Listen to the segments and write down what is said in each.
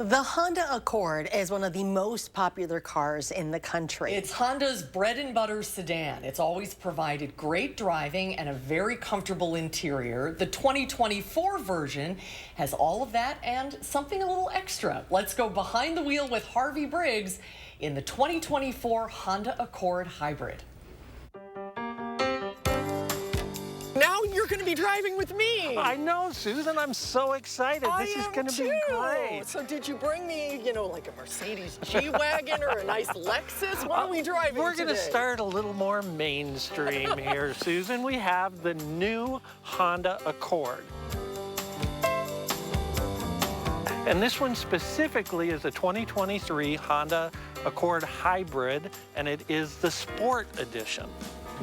The Honda Accord is one of the most popular cars in the country. It's Honda's bread and butter sedan. It's always provided great driving and a very comfortable interior. The 2024 version has all of that and something a little extra. Let's go behind the wheel with Harvey in the 2024 Honda Accord Hybrid. Now you're going to be driving with me. I know, Susan. I'm so excited. This is going to be great. So did you bring me, like a Mercedes G-Wagon or a nice Lexus? What are we driving We're going to today? start a little more mainstream here, Susan. We have the new Honda Accord. And this one specifically is a 2023 Honda Accord Hybrid, and it is the Sport Edition.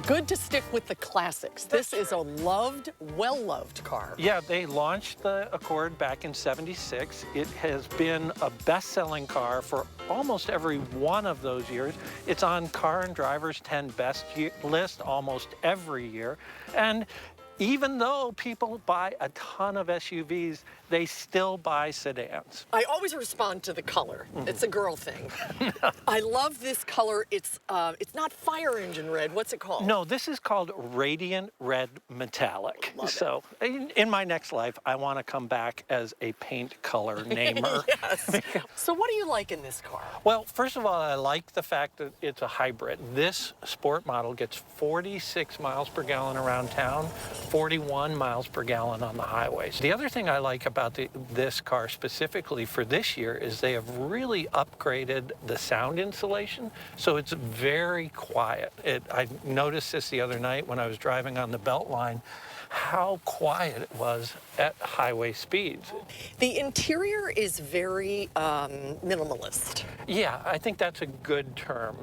Good to stick with the classics. This is a loved, well-loved car. Yeah, they launched the Accord back in '76. It has been a best-selling car for almost every one of those years. It's on Car and Driver's 10 Best list almost every year. And even though people buy a ton of SUVs, they still buy sedans. I always respond to the color. It's a girl thing. I love this color. It's not fire engine red. What's it called? No, this is called Radiant Red Metallic. Love so in my next life, I want to come back as a paint color namer. Yes. So what do you like in this car? Well, first of all, I like the fact that it's a hybrid. This sport model gets 46 miles per gallon around town, 41 miles per gallon on the highways. The other thing I like about this car specifically for this year is they have really upgraded the sound insulation, so it's very quiet. I noticed this the other night when I was driving on the Beltline, how quiet it was at highway speeds. The interior is very minimalist. Yeah, I think that's a good term.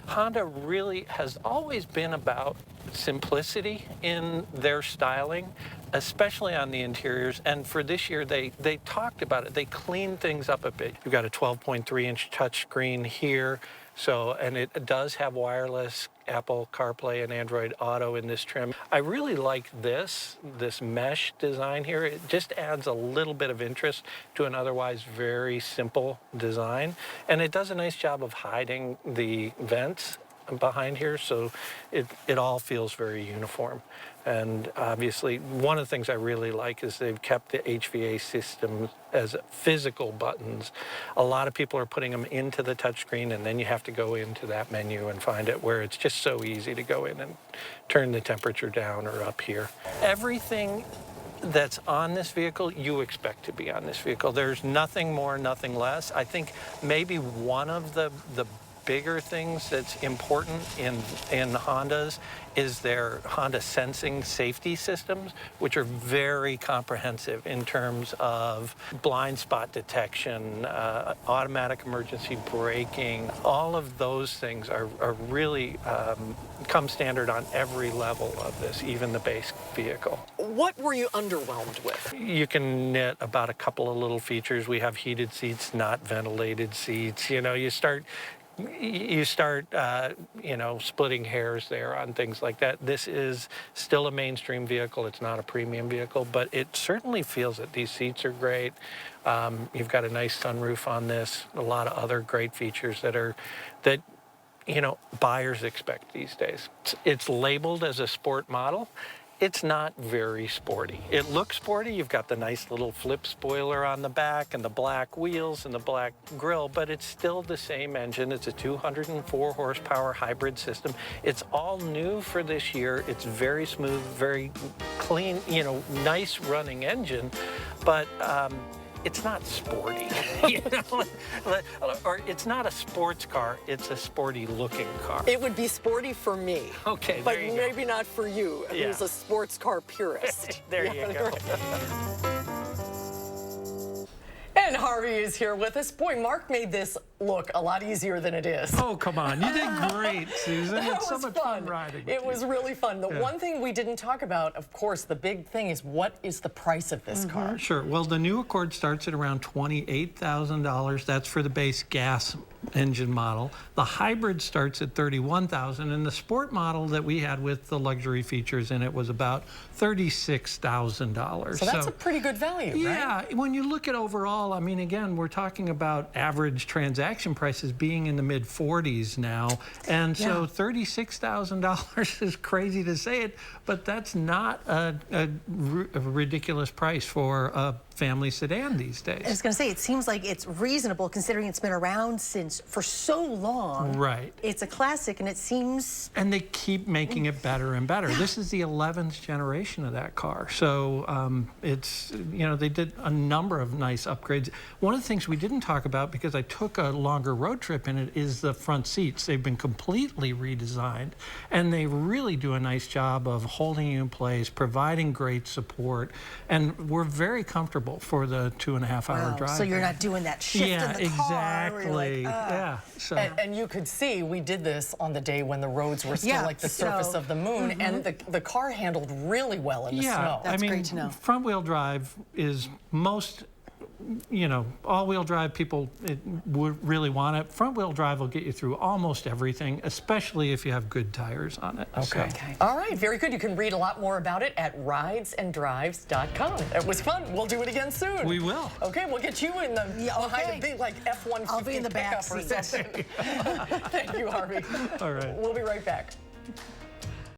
Honda really has always been about simplicity in their styling, especially on the interiors. And for this year, they talked about it. They cleaned things up a bit. You've got a 12.3-inch touchscreen here. And it does have wireless Apple CarPlay and Android Auto in this trim. I really like this mesh design here. It just adds a little bit of interest to an otherwise very simple design. And it does a nice job of hiding the vents behind here, so it all feels very uniform. And obviously, one of the things I really like is they've kept the HVA system as physical buttons. A lot of people are putting them into the touchscreen, and then you have to go into that menu and find it, where it's just so easy to go in and turn the temperature down or up here. Everything that's on this vehicle, you expect to be on this vehicle. There's nothing more, nothing less. I think maybe one of the bigger things that's important in Hondas is their Honda Sensing safety systems, which are very comprehensive in terms of blind spot detection, automatic emergency braking. All of those things are really come standard on every level of this, even the base vehicle. What were you underwhelmed with? You can nit about a couple of little features. We have heated seats, not ventilated seats. You start splitting hairs there on things like that. This is still a mainstream vehicle. It's not a premium vehicle, but it certainly feels that these seats are great. You've got a nice sunroof on this, a lot of other great features that buyers expect these days. It's labeled as a sport model. It's not very sporty. It looks sporty. You've got the nice little flip spoiler on the back and the black wheels and the black grille, but it's still the same engine. It's a 204 horsepower hybrid system. It's all new for this year. It's very smooth, very clean, nice running engine, but it's not sporty, or it's not a sports car, it's a sporty looking car. It would be sporty for me. Okay, but there you maybe not for you, who's a sports car purist. There you go. And Harvey is here with us. Boy, Mark made this look a lot easier than it is. Oh, come on. You did great, Susan. It It's so was much fun riding with It you. was really fun. The one thing we didn't talk about, of course, the big thing is what is the price of this car? Sure. Well, the new Accord starts at around $28,000. That's for the base gas engine model. The hybrid starts at $31,000, and the sport model that we had with the luxury features in it was about $36,000. So that's a pretty good value, right? Yeah, when you look at overall, I mean, again, we're talking about average transaction prices being in the mid 40s now, and so $36,000 is crazy to say it, but that's not a ridiculous price for a family sedan these days. I was going to say, it seems like it's reasonable considering it's been around for so long. Right. It's a classic, and it seems... And they keep making it better and better. This is the 11th generation of that car. So it's, you know, they did a number of nice upgrades. One of the things we didn't talk about, because I took a longer road trip in it, is the front seats. They've been completely redesigned, and they really do a nice job of holding you in place, providing great support, and we're very comfortable for the 2.5-hour drive. So you're not doing that shift in the car. Where you're like, exactly. Yeah. So. And you could see we did this on the day when the roads were still like the surface of the moon, and the car handled really well in the snow. That's I mean, great to know. Front-wheel drive is most, you know, all-wheel drive people would really want it. Front-wheel drive will get you through almost everything, especially if you have good tires on it. Okay. All right, very good. You can read a lot more about it at ridesanddrives.com. It was fun. We'll do it again soon. We will. Okay, we'll get you in the behind a big like F-150 I'll be in the back pickup or seat. something. Thank you, Harvey. All right. We'll be right back.